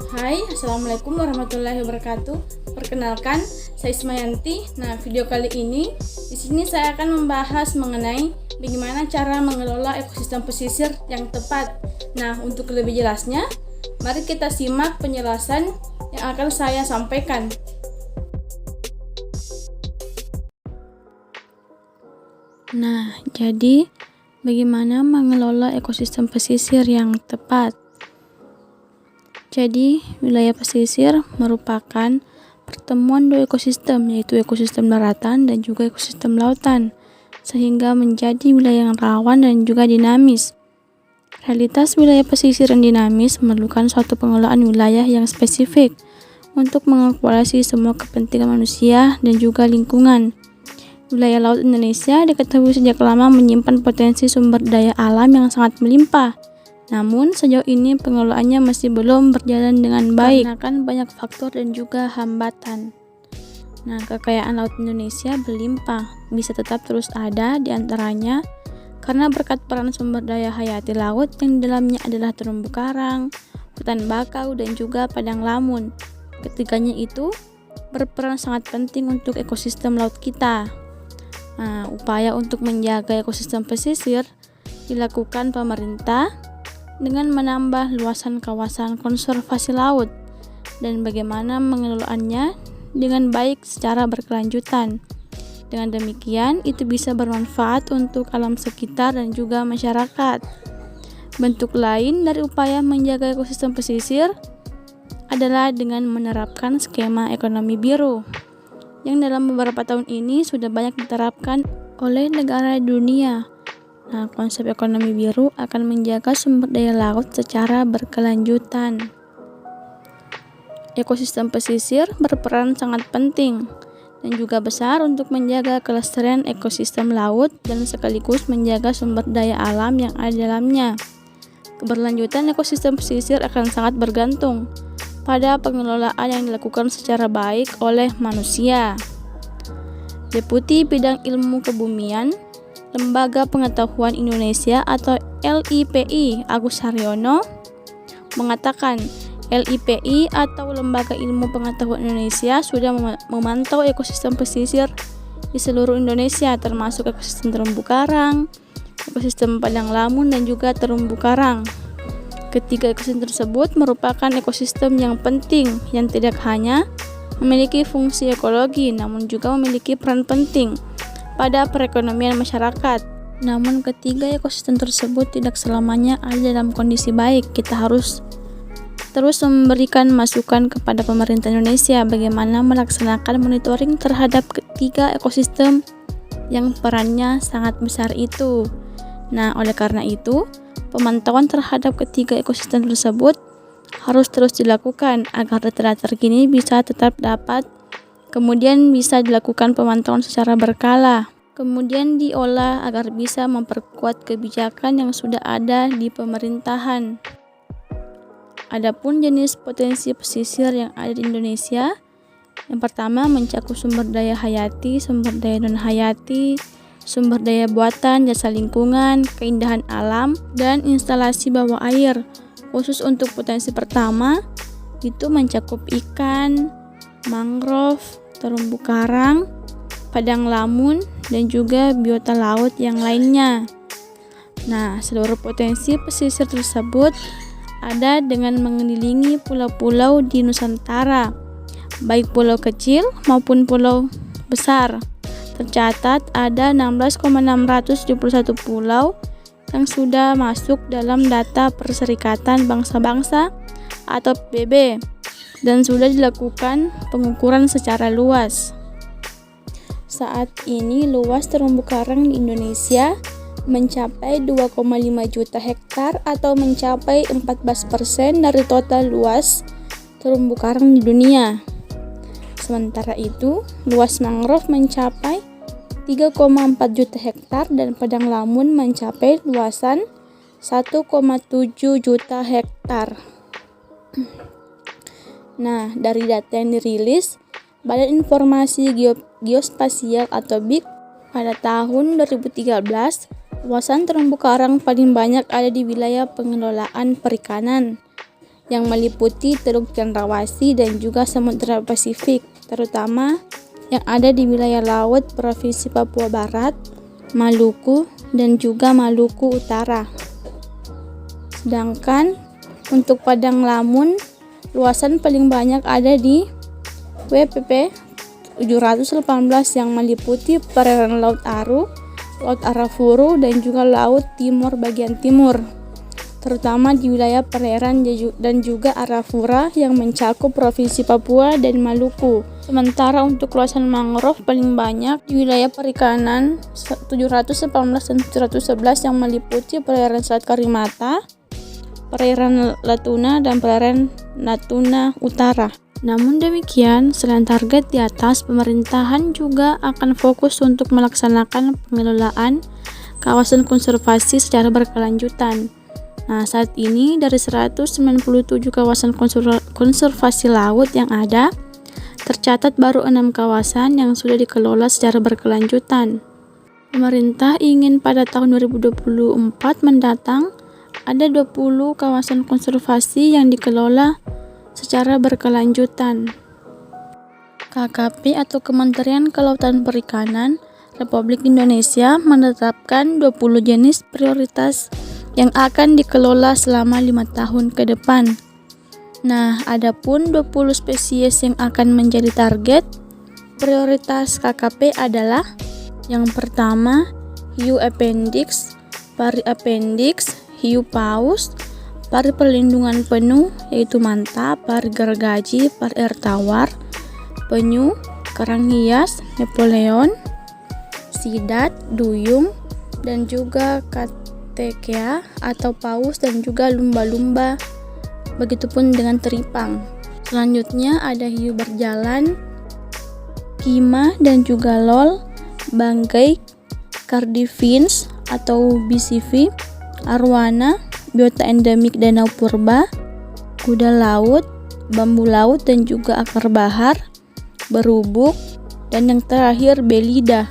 Hai, Assalamualaikum warahmatullahi wabarakatuh. Perkenalkan, saya Ismayanti. Nah, video kali ini di sini saya akan membahas mengenai bagaimana cara mengelola ekosistem pesisir yang tepat. Nah, untuk lebih jelasnya, mari kita simak penjelasan yang akan saya sampaikan. Nah, jadi bagaimana mengelola ekosistem pesisir yang tepat? Jadi, wilayah pesisir merupakan pertemuan dua ekosistem, yaitu ekosistem daratan dan juga ekosistem lautan, sehingga menjadi wilayah yang rawan dan juga dinamis. Realitas wilayah pesisir yang dinamis memerlukan suatu pengelolaan wilayah yang spesifik untuk mengakomodasi semua kepentingan manusia dan juga lingkungan. Wilayah laut Indonesia diketahui sejak lama menyimpan potensi sumber daya alam yang sangat melimpah. Namun, sejauh ini pengelolaannya masih belum berjalan dengan baik karena banyak faktor dan juga hambatan. Nah, kekayaan laut Indonesia berlimpah, bisa tetap terus ada di antaranya karena berkat peran sumber daya hayati laut yang di dalamnya adalah terumbu karang, hutan bakau, dan juga padang lamun. Ketiganya itu berperan sangat penting untuk ekosistem laut kita. Nah, upaya untuk menjaga ekosistem pesisir dilakukan pemerintah dengan menambah luasan kawasan konservasi laut dan bagaimana mengelolanya dengan baik secara berkelanjutan. Dengan demikian, itu bisa bermanfaat untuk alam sekitar dan juga masyarakat. Bentuk lain dari upaya menjaga ekosistem pesisir adalah dengan menerapkan skema ekonomi biru, yang dalam beberapa tahun ini sudah banyak diterapkan oleh negara di dunia. Nah, konsep ekonomi biru akan menjaga sumber daya laut secara berkelanjutan. Ekosistem pesisir berperan sangat penting dan juga besar untuk menjaga kelestarian ekosistem laut dan sekaligus menjaga sumber daya alam yang ada di dalamnya. Keberlanjutan ekosistem pesisir akan sangat bergantung pada pengelolaan yang dilakukan secara baik oleh manusia. Deputi Bidang Ilmu Kebumian Lembaga Pengetahuan Indonesia atau LIPI Agus Haryono mengatakan LIPI atau Lembaga Ilmu Pengetahuan Indonesia sudah memantau ekosistem pesisir di seluruh Indonesia termasuk ekosistem terumbu karang, ekosistem padang lamun dan juga terumbu karang. Ketiga ekosistem tersebut merupakan ekosistem yang penting yang tidak hanya memiliki fungsi ekologi namun juga memiliki peran penting pada perekonomian masyarakat. Namun ketiga ekosistem tersebut tidak selamanya ada dalam kondisi baik. Kita harus terus memberikan masukan kepada pemerintah Indonesia bagaimana melaksanakan monitoring terhadap ketiga ekosistem yang perannya sangat besar itu. Nah, oleh karena itu, pemantauan terhadap ketiga ekosistem tersebut harus terus dilakukan agar data terkini bisa tetap dapat. Kemudian bisa dilakukan pemantauan secara berkala. Kemudian diolah agar bisa memperkuat kebijakan yang sudah ada di pemerintahan. Adapun jenis potensi pesisir yang ada di Indonesia, yang pertama mencakup sumber daya hayati, sumber daya non-hayati, sumber daya buatan, jasa lingkungan, keindahan alam, dan instalasi bawah air. Khusus untuk potensi pertama, itu mencakup ikan, mangrove, terumbu karang, padang lamun, dan juga biota laut yang lainnya. Nah, seluruh potensi pesisir tersebut ada dengan mengelilingi pulau-pulau di Nusantara, baik pulau kecil maupun pulau besar. Tercatat ada 16,671 pulau yang sudah masuk dalam data Perserikatan Bangsa-Bangsa atau PBB dan sudah dilakukan pengukuran secara luas. Saat ini luas terumbu karang di Indonesia mencapai 2,5 juta hektar atau mencapai 14% dari total luas terumbu karang di dunia. Sementara itu, luas mangrove mencapai 3,4 juta hektar dan padang lamun mencapai luasan 1,7 juta hektar. Nah, dari data yang dirilis Badan Informasi Geospasial atau BIG pada tahun 2013, luasan terumbu karang paling banyak ada di wilayah pengelolaan perikanan, yang meliputi Teluk Cendrawasih dan juga Samudra Pasifik, terutama yang ada di wilayah laut Provinsi Papua Barat, Maluku, dan juga Maluku Utara. Sedangkan untuk Padang Lamun, luasan paling banyak ada di WPP 718 yang meliputi perairan Laut Aru, Laut Arafuru, dan juga Laut Timur bagian timur, terutama di wilayah perairan dan juga Arafura yang mencakup Provinsi Papua dan Maluku. Sementara untuk luasan mangrove paling banyak di wilayah perikanan 718 dan 711 yang meliputi perairan Selat Karimata, perairan Natuna, dan perairan Natuna Utara. Namun demikian, selain target di atas, pemerintahan juga akan fokus untuk melaksanakan pengelolaan kawasan konservasi secara berkelanjutan. Nah, saat ini dari 197 kawasan konservasi laut yang ada, tercatat baru 6 kawasan yang sudah dikelola secara berkelanjutan. Pemerintah ingin pada tahun 2024 mendatang ada 20 kawasan konservasi yang dikelola secara berkelanjutan. KKP atau Kementerian Kelautan Perikanan Republik Indonesia menetapkan 20 jenis prioritas yang akan dikelola selama 5 tahun ke depan. Nah, adapun 20 spesies yang akan menjadi target prioritas KKP adalah yang pertama, hiu appendix, pari appendix, hiu paus, pari perlindungan penuh yaitu manta, pari gergaji, pari air tawar, penyu, kerang hias, Napoleon, sidat, duyung, dan juga katekea atau paus dan juga lumba-lumba. Begitupun dengan teripang. Selanjutnya ada hiu berjalan, kima dan juga lol, bangkai, cardifins atau BCV, arwana, biota endemik Danau Purba, kuda laut, bambu laut dan juga akar bahar, berubuk, dan yang terakhir belida.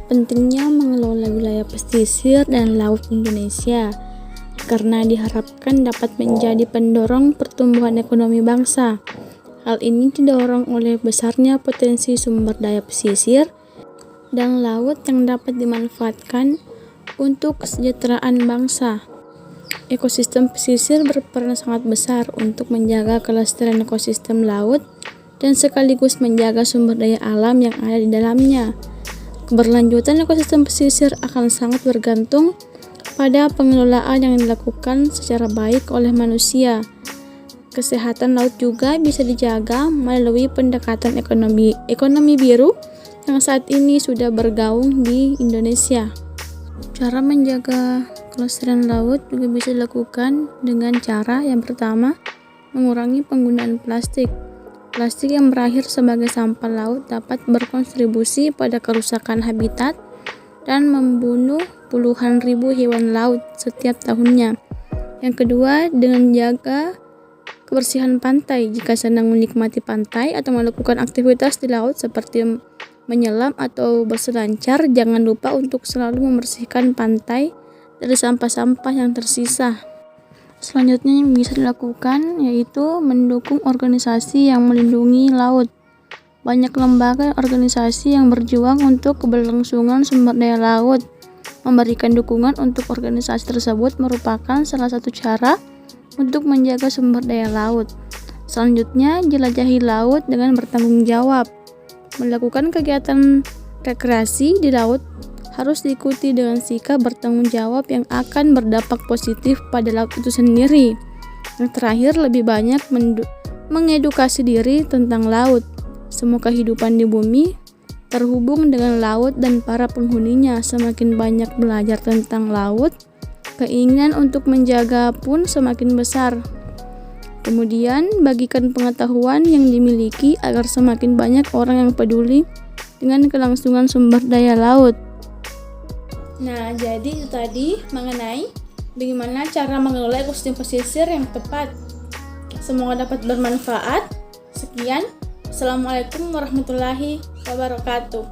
Pentingnya mengelola wilayah pesisir dan laut Indonesia karena diharapkan dapat menjadi pendorong pertumbuhan ekonomi bangsa. Hal ini didorong oleh besarnya potensi sumber daya pesisir dan laut yang dapat dimanfaatkan untuk kesejahteraan bangsa. Ekosistem pesisir berperan sangat besar untuk menjaga kelestarian ekosistem laut dan sekaligus menjaga sumber daya alam yang ada di dalamnya. Keberlanjutan ekosistem pesisir akan sangat bergantung pada pengelolaan yang dilakukan secara baik oleh manusia. Kesehatan laut juga bisa dijaga melalui pendekatan ekonomi biru yang saat ini sudah bergaung di Indonesia. Cara menjaga kelestarian laut juga bisa dilakukan dengan cara yang pertama, mengurangi penggunaan plastik. Plastik yang berakhir sebagai sampah laut dapat berkontribusi pada kerusakan habitat dan membunuh puluhan ribu hewan laut setiap tahunnya. Yang kedua, dengan menjaga kebersihan pantai. Jika sedang menikmati pantai atau melakukan aktivitas di laut seperti menyelam atau berselancar, jangan lupa untuk selalu membersihkan pantai dari sampah-sampah yang tersisa. Selanjutnya yang bisa dilakukan yaitu mendukung organisasi yang melindungi laut. Banyak lembaga dan organisasi yang berjuang untuk keberlangsungan sumber daya laut. Memberikan dukungan untuk organisasi tersebut merupakan salah satu cara untuk menjaga sumber daya laut. Selanjutnya, jelajahi laut dengan bertanggung jawab. Melakukan kegiatan rekreasi di laut harus diikuti dengan sikap bertanggung jawab yang akan berdampak positif pada laut itu sendiri. Yang terakhir, lebih banyak mengedukasi diri tentang laut. Semua kehidupan di bumi terhubung dengan laut dan para penghuninya. Semakin banyak belajar tentang laut, keinginan untuk menjaga pun semakin besar. Kemudian, bagikan pengetahuan yang dimiliki agar semakin banyak orang yang peduli dengan kelangsungan sumber daya laut. Nah, jadi itu tadi mengenai bagaimana cara mengelola ekosistem pesisir yang tepat. Semoga dapat bermanfaat. Sekian. Assalamualaikum warahmatullahi wabarakatuh.